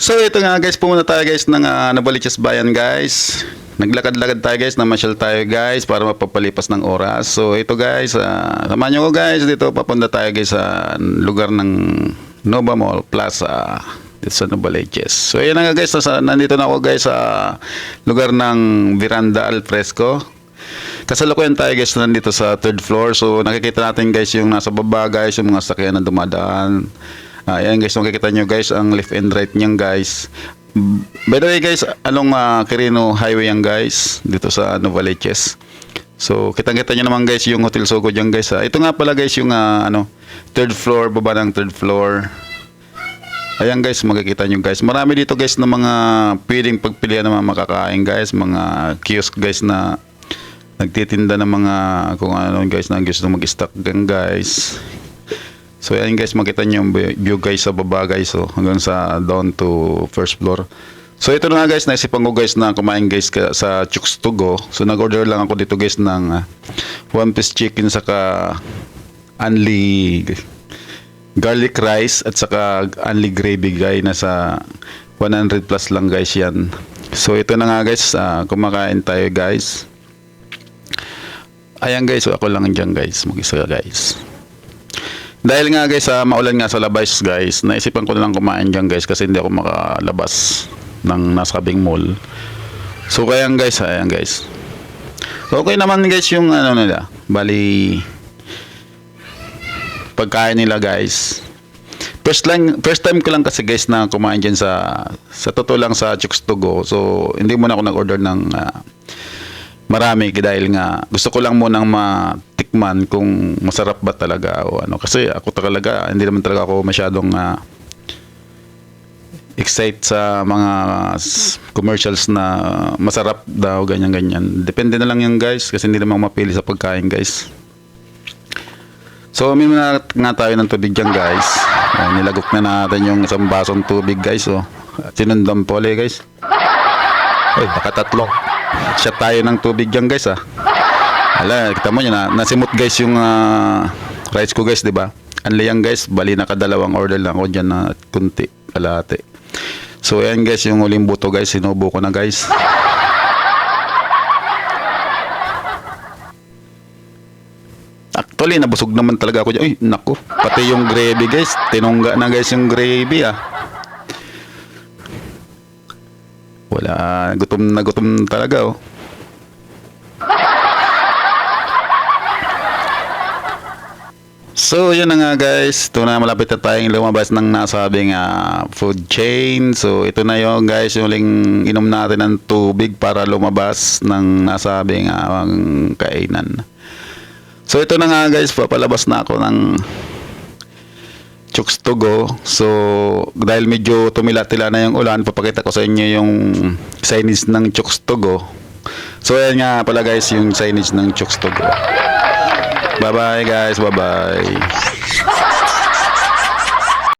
So ito nga guys, pumunta tayo guys ng Novaliches Bayan guys. Naglakad-lakad tayo guys, namasyal tayo guys para mapapalipas ng oras. So ito guys, samahan nyo ko guys dito, papunta tayo guys sa lugar ng Nova Mall Plaza dito sa Novaliches. So ayan na nga guys, nandito na ako guys sa lugar ng Veranda Al Fresco. Kasalukuyan tayo guys nandito sa 3rd floor. So nakikita natin guys yung nasa baba guys, yung mga sakyan na dumadaan. Ayan guys, makikita nyo guys ang left and right niyan guys. By the way guys, along Quirino Highway yan guys, dito sa Novaliches. So kitang-kita nyo naman guys yung Hotel Sogo dyan guys. Ito nga pala guys yung 3rd floor, baba ng 3rd floor. Ayan guys, makikita nyo guys. Marami dito guys na mga pwedeng pagpilian ng mga makakain guys. Mga kiosk guys na nagtitinda ng mga kung ano guys na gusto mag-stock gan guys. So ayan guys, makita nyo yung view guys sa baba guys, so hanggang sa down to 1st floor. So ito na nga guys, naisipan ko guys na kumain guys sa Chooks to Go. So nag-order lang ako dito guys ng 1-piece chicken saka only garlic rice at saka only gravy guys, nasa 100 plus lang guys yan. So ito na nga guys, kumakain tayo guys. Ayan guys, so ako lang dyan guys, mag-isa guys. Dahil nga guys, maulan nga sa labas guys, naisipan ko na lang kumain dyan guys kasi hindi ako makalabas ng nasabing mall. So kaya guys, ayan guys. Okay naman guys yung nila, bali pagkain nila guys. First time ko lang kasi guys na kumain dyan sa totoo lang sa Chooks to Go. So hindi muna ako nag-order ng marami dahil nga gusto ko lang munang matikman kung masarap ba talaga o ano, kasi ako talaga hindi naman talaga ako masyadong excite sa mga commercials na masarap daw ganyan. Depende na lang yan guys kasi hindi naman mapili sa pagkain guys. So uminom na nga tayo ng tubig dyan guys. Nilagok na natin yung isang basong tubig guys. So sinundan po ulit guys. Ay, nakatatlong shot tayo ng tubig dyan guys Ala, kita mo yun nasimot guys yung rice ko guys, diba? Anli yan guys, bali nakadalawang order lang ako dyan na kunti, kalahati. So ayan guys, yung uling buto guys, sinubo ko na guys. Actually, nabusog naman talaga ako dyan. Uy, naku, pati yung gravy guys, tinungga na guys yung gravy Wala, gutom na gutom talaga So yun na nga guys, ito na malapit na tayong lumabas ng nasabing food chain. So ito na yun guys, yung uling inom natin ng tubig para lumabas ng nasabing kainan. So ito na nga guys, papalabas na ako ng Chooks to Go. So dahil medyo tumila-tila na yung ulan, papakita ko sa inyo yung signage ng Chooks to Go. So ayan nga pala guys yung signage ng Chooks to Go. Bye bye guys, bye bye.